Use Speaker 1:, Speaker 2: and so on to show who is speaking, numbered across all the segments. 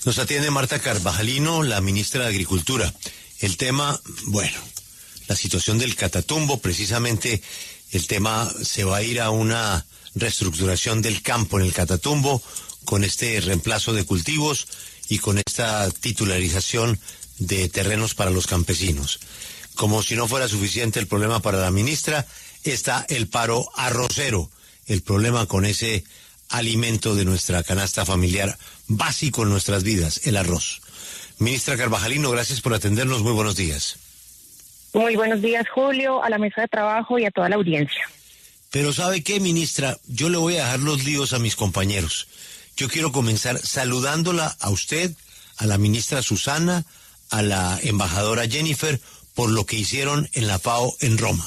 Speaker 1: Nos atiende Marta Carvajalino, la ministra de Agricultura. El tema, bueno, la situación del Catatumbo, precisamente el tema se va a ir a una reestructuración del campo en el Catatumbo con este reemplazo de cultivos y con esta titularización de terrenos para los campesinos. Como si no fuera suficiente el problema para la ministra, está el paro arrocero, el problema con ese alimento de nuestra canasta familiar básico en nuestras vidas, el arroz. Ministra Carvajalino, gracias por atendernos, muy buenos días.
Speaker 2: Muy buenos días, Julio, a la mesa de trabajo y a toda la audiencia.
Speaker 1: Pero ¿sabe qué, ministra? Yo le voy a dejar los líos a mis compañeros. Yo quiero comenzar saludándola a usted, a la ministra Susana, a la embajadora Jennifer, por lo que hicieron en la FAO en Roma.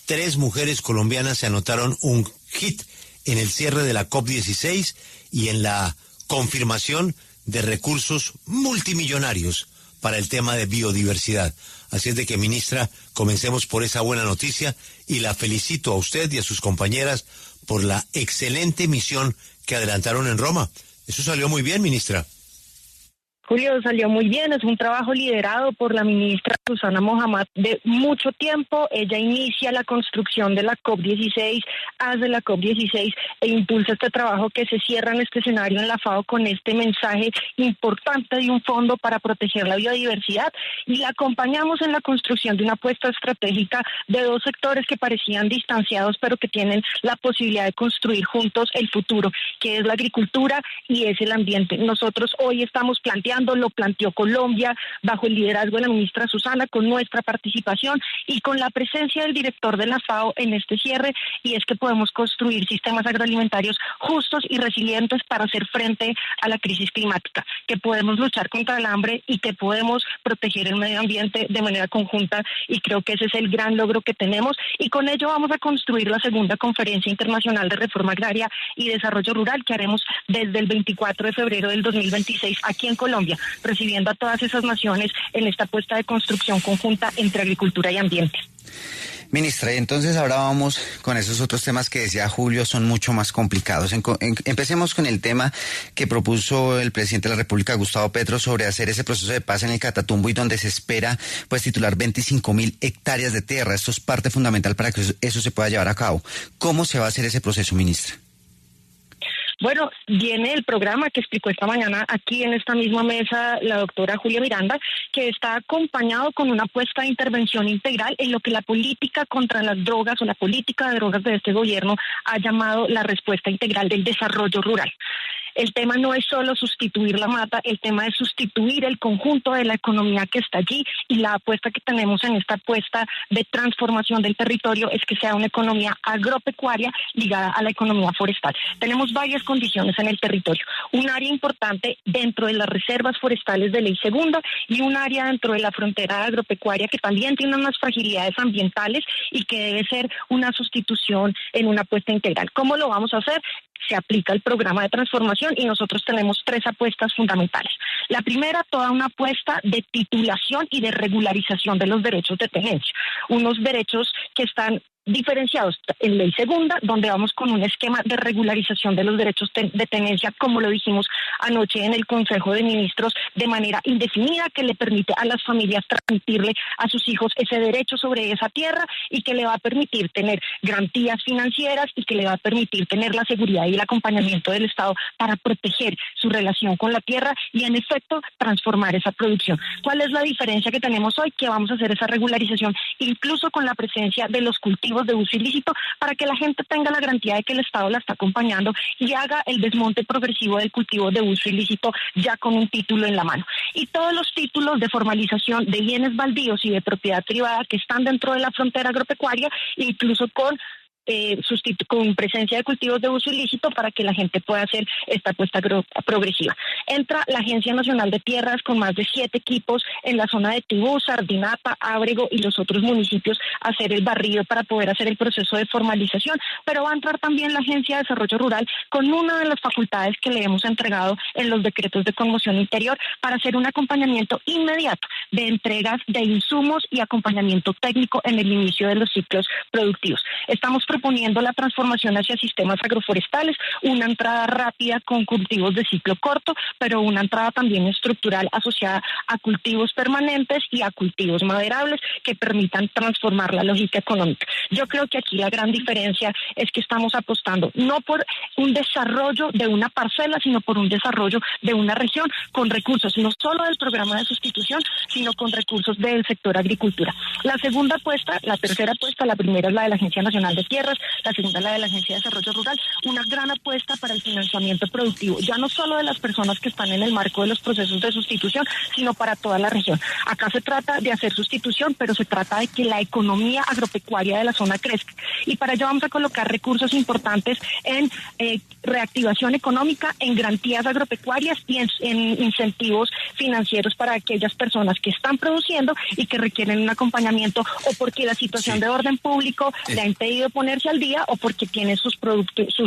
Speaker 1: 3 mujeres colombianas se anotaron un hit en el cierre de la COP16 y en la confirmación de recursos multimillonarios para el tema de biodiversidad. Así es de que, ministra, comencemos por esa buena noticia y la felicito a usted y a sus compañeras por la excelente misión que adelantaron en Roma. Eso salió muy bien, ministra.
Speaker 2: Julio, salió muy bien, es un trabajo liderado por la ministra Susana Mohammad de mucho tiempo. Ella inicia la construcción de la COP16, hace la COP16 e impulsa este trabajo que se cierra en este escenario en la FAO con este mensaje importante de un fondo para proteger la biodiversidad, y la acompañamos en la construcción de una apuesta estratégica de 2 sectores que parecían distanciados pero que tienen la posibilidad de construir juntos el futuro, que es la agricultura y es el ambiente. Nosotros hoy estamos lo planteó Colombia bajo el liderazgo de la ministra Susana, con nuestra participación y con la presencia del director de la FAO en este cierre, y es que podemos construir sistemas agroalimentarios justos y resilientes para hacer frente a la crisis climática, que podemos luchar contra el hambre y que podemos proteger el medio ambiente de manera conjunta, y creo que ese es el gran logro que tenemos, y con ello vamos a construir la segunda conferencia internacional de reforma agraria y desarrollo rural que haremos desde el 24 de febrero del 2026 aquí en Colombia, recibiendo a todas esas naciones en esta apuesta de construcción conjunta entre agricultura y ambiente.
Speaker 3: Ministra, y entonces ahora vamos con esos otros temas que decía Julio, son mucho más complicados. Empecemos con el tema que propuso el presidente de la República, Gustavo Petro, sobre hacer ese proceso de paz en el Catatumbo y donde se espera pues titular 25.000 hectáreas de tierra. Esto es parte fundamental para que eso se pueda llevar a cabo. ¿Cómo se va a hacer ese proceso, ministra?
Speaker 2: Bueno, viene el programa que explicó esta mañana aquí en esta misma mesa la doctora Julia Miranda, que está acompañado con una apuesta de intervención integral en lo que la política contra las drogas o la política de drogas de este gobierno ha llamado la respuesta integral del desarrollo rural. El tema no es solo sustituir la mata, el tema es sustituir el conjunto de la economía que está allí, y la apuesta que tenemos en esta apuesta de transformación del territorio es que sea una economía agropecuaria ligada a la economía forestal. Tenemos varias condiciones en el territorio, un área importante dentro de las reservas forestales de ley segunda y un área dentro de la frontera agropecuaria que también tiene unas fragilidades ambientales y que debe ser una sustitución en una apuesta integral. ¿Cómo lo vamos a hacer? Se aplica el programa de transformación y nosotros tenemos 3 apuestas fundamentales. La primera, toda una apuesta de titulación y de regularización de los derechos de tenencia, unos derechos que están diferenciados en ley segunda, donde vamos con un esquema de regularización de los derechos de tenencia, como lo dijimos anoche en el Consejo de Ministros, de manera indefinida, que le permite a las familias transmitirle a sus hijos ese derecho sobre esa tierra y que le va a permitir tener garantías financieras y que le va a permitir tener la seguridad y el acompañamiento del Estado para proteger su relación con la tierra y, en efecto, transformar esa producción. ¿Cuál es la diferencia que tenemos hoy? Que vamos a hacer esa regularización incluso con la presencia de los cultivos de uso ilícito, para que la gente tenga la garantía de que el Estado la está acompañando y haga el desmonte progresivo del cultivo de uso ilícito ya con un título en la mano. Y todos los títulos de formalización de bienes baldíos y de propiedad privada que están dentro de la frontera agropecuaria, incluso con presencia de cultivos de uso ilícito, para que la gente pueda hacer esta apuesta progresiva. Entra la Agencia Nacional de Tierras con más de 7 equipos en la zona de Tibú, Sardinata, Ábrego y los otros municipios a hacer el barrido para poder hacer el proceso de formalización, pero va a entrar también la Agencia de Desarrollo Rural con una de las facultades que le hemos entregado en los decretos de conmoción interior para hacer un acompañamiento inmediato de entregas de insumos y acompañamiento técnico en el inicio de los ciclos productivos. Estamos proponiendo la transformación hacia sistemas agroforestales, una entrada rápida con cultivos de ciclo corto, pero una entrada también estructural asociada a cultivos permanentes y a cultivos maderables que permitan transformar la lógica económica. Yo creo que aquí la gran diferencia es que estamos apostando no por un desarrollo de una parcela, sino por un desarrollo de una región con recursos, no solo del programa de sustitución, sino con recursos del sector agricultura. La segunda apuesta, la tercera apuesta, la primera es la de la Agencia Nacional de Tierras, la segunda es la de la Agencia de Desarrollo Rural, una gran apuesta para el financiamiento productivo, ya no solo de las personas que están en el marco de los procesos de sustitución, sino para toda la región. Acá se trata de hacer sustitución, pero se trata de que la economía agropecuaria de la zona crezca. Y para ello vamos a colocar recursos importantes en reactivación económica, en garantías agropecuarias y en incentivos financieros para aquellas personas que están produciendo y que requieren un acompañamiento o porque la situación de orden público le ha impedido ponerse al día o porque tiene sus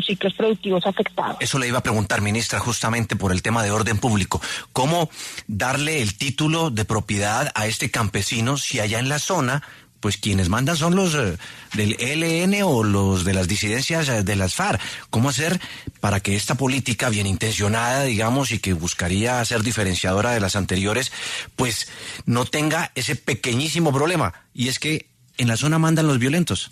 Speaker 2: ciclos productivos afectados.
Speaker 4: Eso le iba a preguntar, ministra, justamente por el tema de orden público. ¿Cómo darle el título de propiedad a este campesino si allá en la zona, pues quienes mandan son los del ELN o los de las disidencias de las FARC? ¿Cómo hacer para que esta política bien intencionada, digamos, y que buscaría ser diferenciadora de las anteriores, pues no tenga ese pequeñísimo problema? Y es que en la zona mandan los violentos.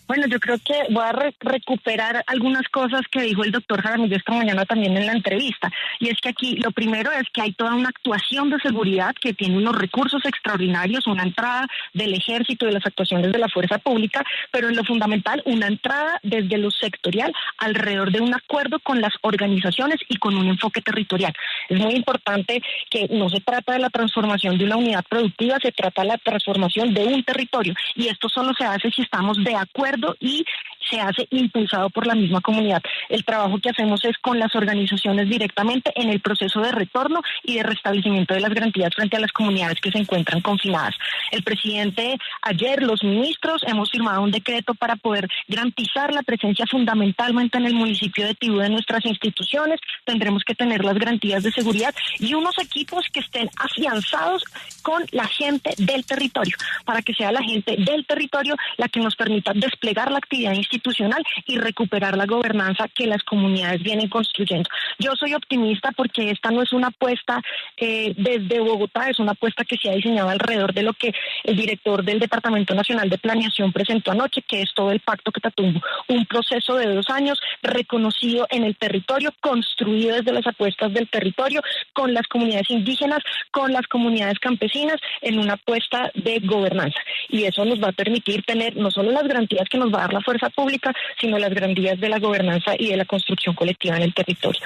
Speaker 2: Bueno, yo creo que voy a recuperar algunas cosas que dijo el doctor Jaramillo esta mañana también en la entrevista. Y es que aquí lo primero es que hay toda una actuación de seguridad que tiene unos recursos extraordinarios, una entrada del ejército y de las actuaciones de la fuerza pública, pero en lo fundamental una entrada desde lo sectorial alrededor de un acuerdo con las organizaciones y con un enfoque territorial. Es muy importante que no se trata de la transformación de una unidad productiva, se trata de la transformación de un territorio. Y esto solo se hace si estamos de acuerdo y se hace impulsado por la misma comunidad. El trabajo que hacemos es con las organizaciones directamente en el proceso de retorno y de restablecimiento de las garantías frente a las comunidades que se encuentran confinadas. El presidente ayer, los ministros, hemos firmado un decreto para poder garantizar la presencia fundamentalmente en el municipio de Tibú de nuestras instituciones. Tendremos que tener las garantías de seguridad y unos equipos que estén afianzados con la gente del territorio, para que sea la gente del territorio la que nos permita desplegar la actividad institucional y recuperar la gobernanza que las comunidades vienen construyendo. Yo soy optimista porque esta no es una apuesta desde Bogotá, es una apuesta que se ha diseñado alrededor de lo que el director del Departamento Nacional de Planeación presentó anoche, que es todo el Pacto Catatumbo, un proceso de 2 años reconocido en el territorio, construido desde las apuestas del territorio, con las comunidades indígenas, con las comunidades campesinas, en una apuesta de gobernanza. Y eso nos va a permitir tener no solo las garantías que nos va a dar la fuerza pública, sino las garantías de la gobernanza y de la construcción colectiva en el territorio.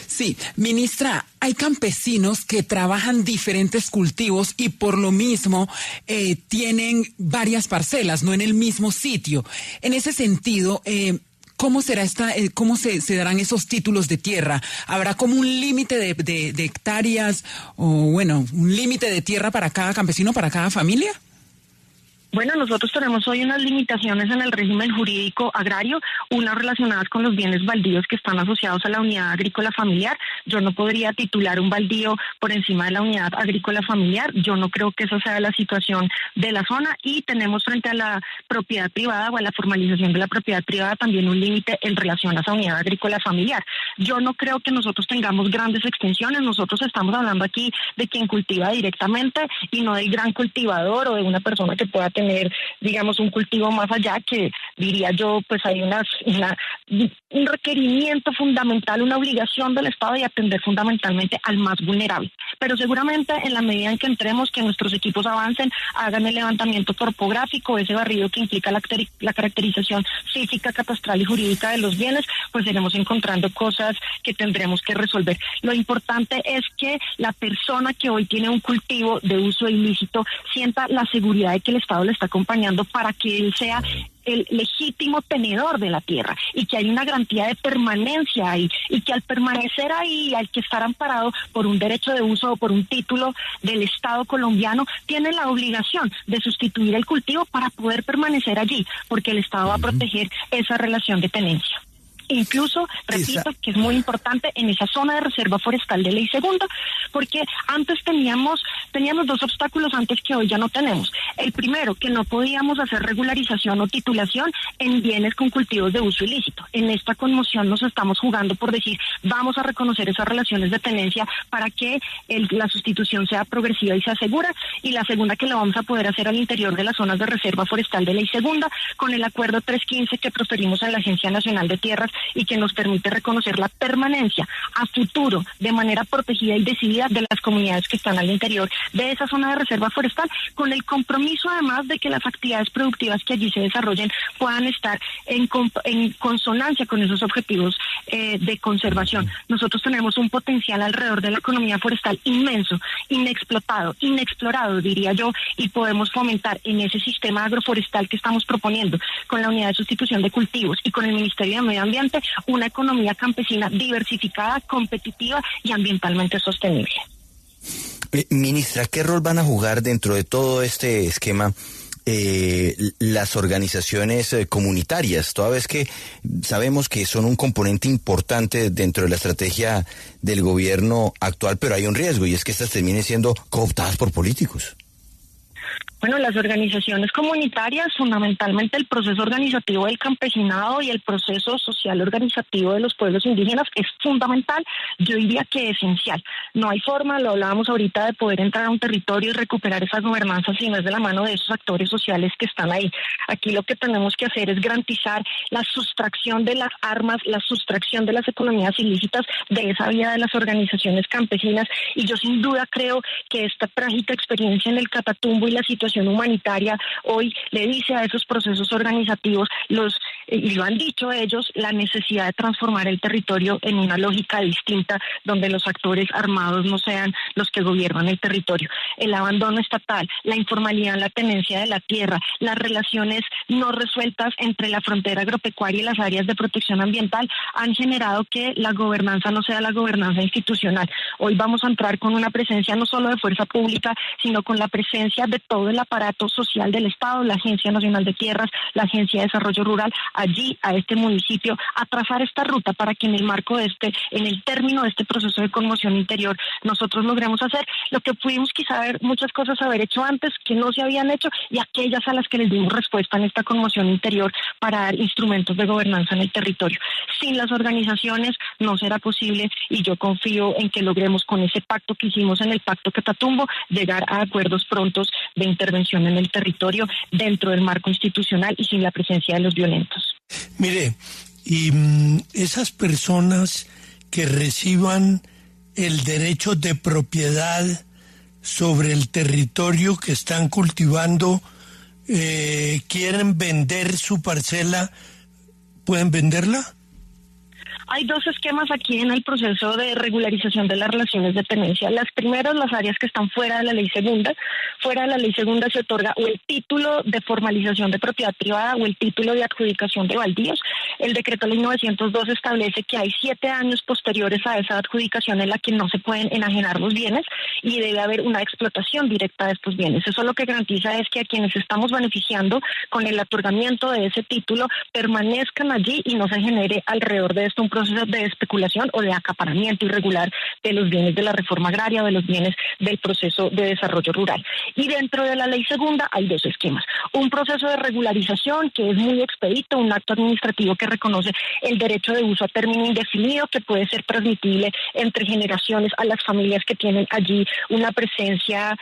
Speaker 5: Sí, ministra, hay campesinos que trabajan diferentes cultivos y por lo mismo tienen varias parcelas, no en el mismo sitio. En ese sentido, ¿cómo será cómo se darán esos títulos de tierra? ¿Habrá como un límite de hectáreas o, bueno, un límite de tierra para cada campesino, para cada familia?
Speaker 2: Bueno, nosotros tenemos hoy unas limitaciones en el régimen jurídico agrario, unas relacionadas con los bienes baldíos que están asociados a la unidad agrícola familiar. Yo no podría titular un baldío por encima de la unidad agrícola familiar. Yo no creo que esa sea la situación de la zona y tenemos frente a la propiedad privada o a la formalización de la propiedad privada también un límite en relación a esa unidad agrícola familiar. Yo no creo que nosotros tengamos grandes extensiones. Nosotros estamos hablando aquí de quien cultiva directamente y no del gran cultivador o de una persona que pueda tener, digamos, un cultivo más allá, que diría yo, pues hay un requerimiento fundamental, una obligación del Estado de atender fundamentalmente al más vulnerable. Pero seguramente en la medida en que entremos, que nuestros equipos avancen, hagan el levantamiento topográfico, ese barrido que implica la caracterización física, catastral y jurídica de los bienes, pues iremos encontrando cosas que tendremos que resolver. Lo importante es que la persona que hoy tiene un cultivo de uso ilícito sienta la seguridad de que el Estado le está acompañando para que él sea el legítimo tenedor de la tierra y que hay una garantía de permanencia ahí y que al permanecer ahí, al que estar amparado por un derecho de uso o por un título del Estado colombiano, tiene la obligación de sustituir el cultivo para poder permanecer allí, porque el Estado va a proteger esa relación de tenencia. Incluso, repito, que es muy importante en esa zona de reserva forestal de ley segunda, porque antes teníamos dos obstáculos antes que hoy ya no tenemos. El primero, que no podíamos hacer regularización o titulación en bienes con cultivos de uso ilícito. En esta conmoción nos estamos jugando por decir, vamos a reconocer esas relaciones de tenencia para que la sustitución sea progresiva y sea segura, y la segunda, que lo vamos a poder hacer al interior de las zonas de reserva forestal de ley segunda, con el acuerdo 315 que proferimos en la Agencia Nacional de Tierras y que nos permite reconocer la permanencia a futuro de manera protegida y decidida de las comunidades que están al interior de esa zona de reserva forestal, con el compromiso además de que las actividades productivas que allí se desarrollen puedan estar en consonancia con esos objetivos de conservación. Nosotros tenemos un potencial alrededor de la economía forestal inmenso, inexplotado, inexplorado, diría yo, y podemos fomentar en ese sistema agroforestal que estamos proponiendo con la unidad de sustitución de cultivos y con el Ministerio de Medio Ambiente una economía campesina diversificada, competitiva y ambientalmente sostenible.
Speaker 6: Ministra, ¿qué rol van a jugar dentro de todo este esquema las organizaciones comunitarias, toda vez que sabemos que son un componente importante dentro de la estrategia del gobierno actual, pero hay un riesgo y es que estas terminen siendo cooptadas por políticos?
Speaker 2: Bueno, las organizaciones comunitarias, fundamentalmente el proceso organizativo del campesinado y el proceso social organizativo de los pueblos indígenas es fundamental, yo diría que esencial. No hay forma, lo hablábamos ahorita, de poder entrar a un territorio y recuperar esa gobernanza si no es de la mano de esos actores sociales que están ahí. Aquí lo que tenemos que hacer es garantizar la sustracción de las armas, la sustracción de las economías ilícitas de esa vía de las organizaciones campesinas, y yo sin duda creo que esta trágica experiencia en el Catatumbo y la situación humanitaria hoy le dice a esos procesos organizativos, y lo han dicho ellos, la necesidad de transformar el territorio en una lógica distinta, donde los actores armados no sean los que gobiernan el territorio. El abandono estatal, la informalidad en la tenencia de la tierra, las relaciones no resueltas entre la frontera agropecuaria y las áreas de protección ambiental han generado que la gobernanza no sea la gobernanza institucional. Hoy vamos a entrar con una presencia no solo de fuerza pública, sino con la presencia de todo el aparato social del Estado, la Agencia Nacional de Tierras, la Agencia de Desarrollo Rural, allí a este municipio, a trazar esta ruta para que en el marco de en el término de este proceso de conmoción interior, nosotros logremos hacer lo que pudimos quizá muchas cosas haber hecho antes, que no se habían hecho, y aquellas a las que les dimos respuesta en esta conmoción interior para dar instrumentos de gobernanza en el territorio. Sin las organizaciones no será posible, y yo confío en que logremos con ese pacto que hicimos en el Pacto Catatumbo llegar a acuerdos prontos de intervención en el territorio dentro del marco institucional y sin la presencia de los violentos.
Speaker 7: Mire, y esas personas que reciban el derecho de propiedad sobre el territorio que están cultivando, quieren vender su parcela, ¿pueden venderla?
Speaker 2: Hay dos esquemas aquí en el proceso de regularización de las relaciones de tenencia. Las primeras, las áreas que están fuera de la ley segunda. Fuera de la ley segunda se otorga o el título de formalización de propiedad privada o el título de adjudicación de baldíos. El decreto ley 902 establece que hay 7 años posteriores a esa adjudicación en la que no se pueden enajenar los bienes y debe haber una explotación directa de estos bienes. Eso lo que garantiza es que a quienes estamos beneficiando con el otorgamiento de ese título permanezcan allí y no se genere alrededor de esto un proceso de especulación o de acaparamiento irregular de los bienes de la reforma agraria o de los bienes del proceso de desarrollo rural. Y dentro de la ley segunda hay dos esquemas. Un proceso de regularización que es muy expedito, un acto administrativo que reconoce el derecho de uso a término indefinido que puede ser transmitible entre generaciones a las familias que tienen allí una presencia,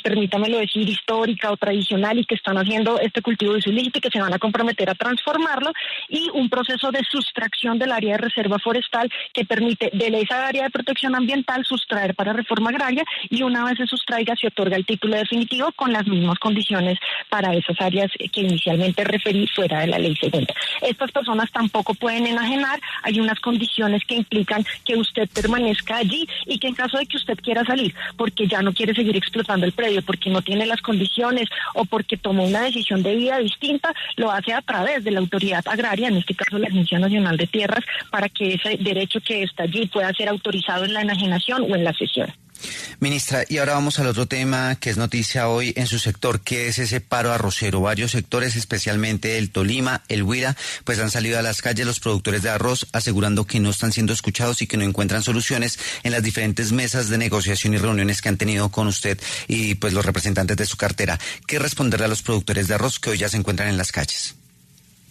Speaker 2: permítamelo decir, histórica o tradicional y que están haciendo este cultivo de uso ilícito y que se van a comprometer a transformarlo, y un proceso de sustracción del área de reserva forestal que permite de esa área de protección ambiental sustraer para reforma agraria, y una vez se sustraiga se otorga el título definitivo con las mismas condiciones para esas áreas que inicialmente referí fuera de la ley segunda. Estas personas tampoco pueden enajenar, hay unas condiciones que implican que usted permanezca allí y que en caso de que usted quiera salir porque ya no quiere seguir explotando el predio, porque no tiene las condiciones o porque tomó una decisión de vida distinta, lo hace a través de la autoridad agraria, en este caso la Agencia Nacional de Tierras, para que ese derecho que está allí pueda ser autorizado en la enajenación o en la cesión.
Speaker 3: Ministra, y ahora vamos al otro tema que es noticia hoy en su sector, que es ese paro arrocero. Varios sectores, especialmente el Tolima, el Huila, pues han salido a las calles los productores de arroz asegurando que no están siendo escuchados y que no encuentran soluciones en las diferentes mesas de negociación y reuniones que han tenido con usted y pues los representantes de su cartera. ¿Qué responderle a los productores de arroz que hoy ya se encuentran en las calles?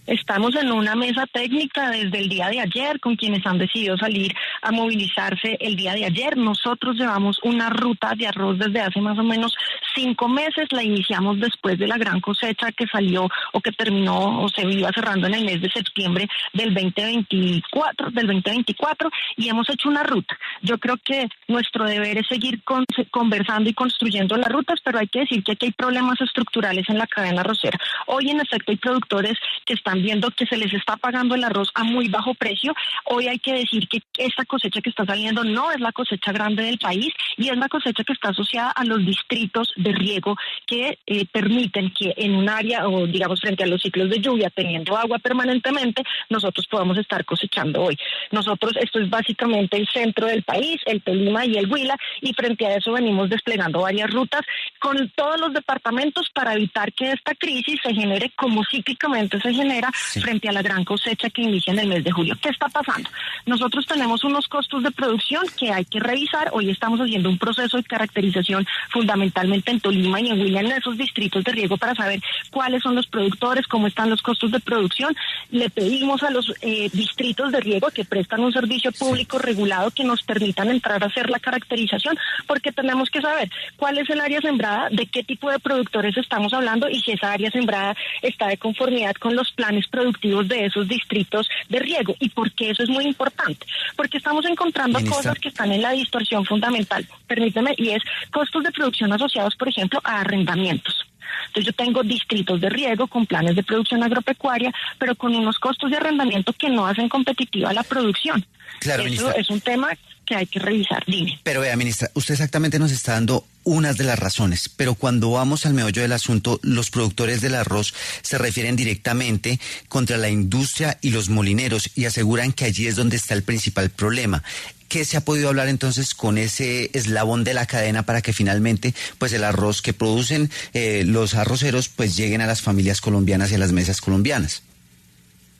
Speaker 2: Estamos en una mesa técnica desde el día de ayer con quienes han decidido salir a movilizarse el día de ayer. Nosotros llevamos una ruta de arroz desde hace más o menos 5 meses. La iniciamos después de la gran cosecha que salió o que terminó o se iba cerrando en el mes de septiembre del 2024 y hemos hecho una ruta. Yo creo que nuestro deber es seguir conversando y construyendo las rutas, pero hay que decir que aquí hay problemas estructurales en la cadena arrocera. Hoy en efecto hay productores que están viendo que se les está pagando el arroz a muy bajo precio. Hoy hay que decir que esta cosecha que está saliendo no es la cosecha grande del país y es la cosecha que está asociada a los distritos de riego que permiten que en un área o digamos frente a los ciclos de lluvia, teniendo agua permanentemente, nosotros podamos estar cosechando hoy. Nosotros, esto es básicamente el centro del país, el Tolima y el Huila, y frente a eso venimos desplegando varias rutas con todos los departamentos para evitar que esta crisis se genere como cíclicamente se genera frente a la gran cosecha que inicia en el mes de julio. ¿Qué está pasando? Nosotros tenemos unos costos de producción que hay que revisar. Hoy estamos haciendo un proceso de caracterización fundamentalmente en Tolima y en Huila, en esos distritos de riego, para saber cuáles son los productores, cómo están los costos de producción. Le pedimos a los distritos de riego que prestan un servicio público regulado que nos permitan entrar a hacer la caracterización, porque tenemos que saber cuál es el área sembrada, de qué tipo de productores estamos hablando y si esa área sembrada está de conformidad con los planes productivos de esos distritos de riego. ¿Y por qué eso es muy importante? Porque estamos encontrando cosas que están en la distorsión fundamental, permíteme, y es costos de producción asociados, por ejemplo, a arrendamientos. Entonces yo tengo distritos de riego con planes de producción agropecuaria, pero con unos costos de arrendamiento que no hacen competitiva la producción.
Speaker 3: Claro,
Speaker 2: eso
Speaker 3: ministra,
Speaker 2: es un tema que hay que revisar. Dime.
Speaker 3: Pero vea, ministra, usted exactamente nos está dando unas de las razones, pero cuando vamos al meollo del asunto, los productores del arroz se refieren directamente contra la industria y los molineros y aseguran que allí es donde está el principal problema. ¿Qué se ha podido hablar entonces con ese eslabón de la cadena para que finalmente pues el arroz que producen los arroceros pues lleguen a las familias colombianas y a las mesas colombianas?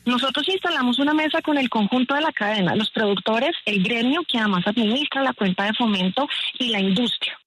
Speaker 2: Nosotros instalamos una mesa con el conjunto de la cadena, los productores, el gremio que además administra la cuenta de fomento y la industria.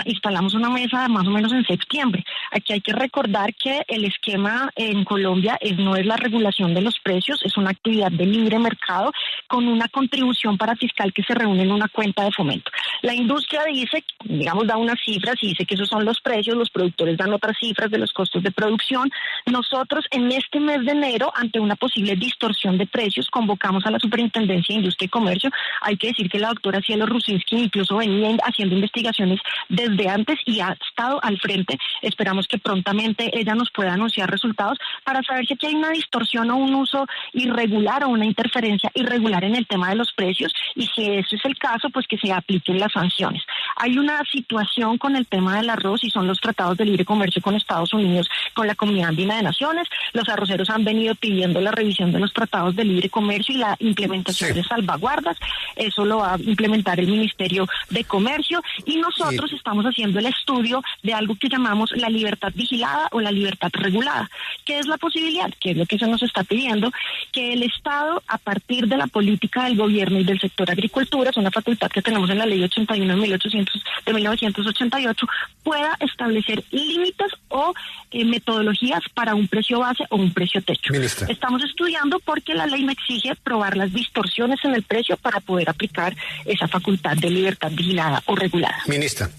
Speaker 2: Instalamos una mesa más o menos en septiembre. Aquí hay que recordar que el esquema en Colombia no es la regulación de los precios, es una actividad de libre mercado con una contribución parafiscal que se reúne en una cuenta de fomento. La industria dice, digamos, da unas cifras y dice que esos son los precios, los productores dan otras cifras de los costos de producción. Nosotros en este mes de enero, ante una posible distorsión de precios, convocamos a la Superintendencia de Industria y Comercio. Hay que decir que la doctora Cielo Rusinski incluso venía haciendo investigaciones desde antes y ha estado al frente. Esperamos que prontamente ella nos pueda anunciar resultados para saber si aquí hay una distorsión o un uso irregular o una interferencia irregular en el tema de los precios, y si ese es el caso, pues que se apliquen las sanciones. Hay una situación con el tema del arroz y son los tratados de libre comercio con Estados Unidos, con la Comunidad Andina de Naciones. Los arroceros han venido pidiendo la revisión de los tratados de libre comercio y la implementación de salvaguardas. Eso lo va a implementar el Ministerio de Comercio y nosotros estamos haciendo el estudio de algo que llamamos la libertad vigilada o la libertad regulada. ¿Qué es la posibilidad? ¿Qué es lo que se nos está pidiendo? Que el Estado, a partir de la política del gobierno y del sector agricultura, es una facultad que tenemos en la Ley 81 de 1988, pueda establecer límites o metodologías para un precio base o un precio techo.
Speaker 8: Ministra.
Speaker 2: Estamos estudiando porque la ley me exige probar las distorsiones en el precio para poder aplicar esa facultad de libertad vigilada o regulada.
Speaker 8: Ministra,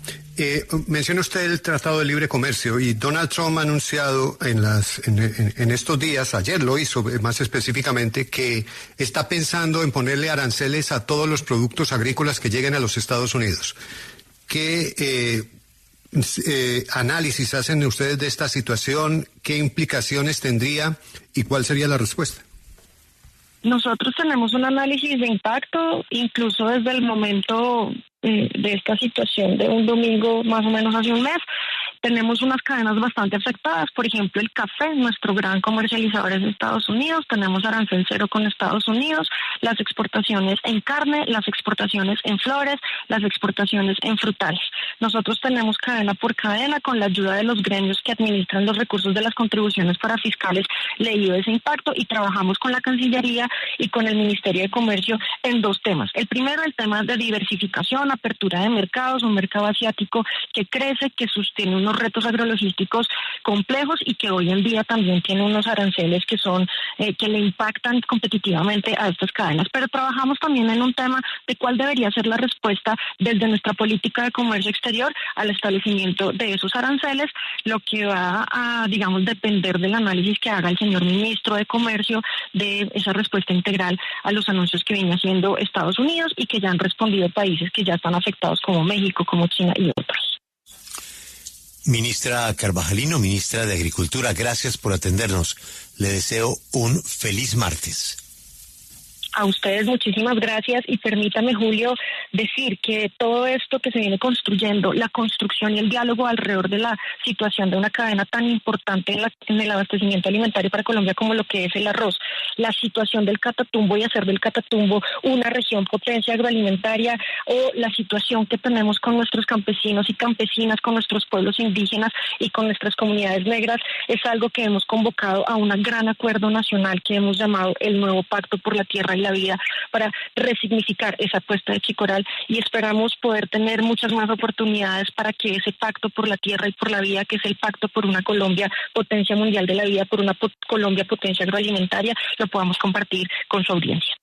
Speaker 8: menciona usted el Tratado de Libre Comercio y Donald Trump ha anunciado en estos días, ayer lo hizo más específicamente, que está pensando en ponerle aranceles a todos los productos agrícolas que lleguen a los Estados Unidos. ¿Qué análisis hacen ustedes de esta situación? ¿Qué implicaciones tendría y cuál sería la respuesta?
Speaker 2: Nosotros tenemos un análisis de impacto, incluso desde el momento de esta situación de un domingo, más o menos hace un mes, Tenemos unas cadenas bastante afectadas, por ejemplo el café, nuestro gran comercializador es de Estados Unidos, tenemos arancel cero con Estados Unidos, las exportaciones en carne, las exportaciones en flores, las exportaciones en frutales. Nosotros tenemos cadena por cadena, con la ayuda de los gremios que administran los recursos de las contribuciones para fiscales, leído ese impacto y trabajamos con la Cancillería y con el Ministerio de Comercio en dos temas. El primero, el tema de diversificación, apertura de mercados, un mercado asiático que crece, que sostiene unos retos agrologísticos complejos y que hoy en día también tiene unos aranceles que son que le impactan competitivamente a estas cadenas. Pero trabajamos también en un tema de cuál debería ser la respuesta desde nuestra política de comercio exterior al establecimiento de esos aranceles, lo que va a, digamos, depender del análisis que haga el señor ministro de Comercio de esa respuesta integral a los anuncios que viene haciendo Estados Unidos y que ya han respondido países que ya están afectados como México, como China y otros.
Speaker 1: Ministra Carvajalino, ministra de Agricultura, gracias por atendernos. Le deseo un feliz martes.
Speaker 2: A ustedes muchísimas gracias y permítame, Julio, decir que todo esto que se viene construyendo, la construcción y el diálogo alrededor de la situación de una cadena tan importante en el abastecimiento alimentario para Colombia como lo que es el arroz, la situación del Catatumbo y hacer del Catatumbo una región potencia agroalimentaria, o la situación que tenemos con nuestros campesinos y campesinas, con nuestros pueblos indígenas y con nuestras comunidades negras, es algo que hemos convocado a un gran acuerdo nacional que hemos llamado el Nuevo Pacto por la Tierra y la Vida, para resignificar esa apuesta de Chicoral, y esperamos poder tener muchas más oportunidades para que ese pacto por la tierra y por la vida, que es el pacto por una Colombia potencia mundial de la vida, por una Colombia potencia agroalimentaria, lo podamos compartir con su audiencia.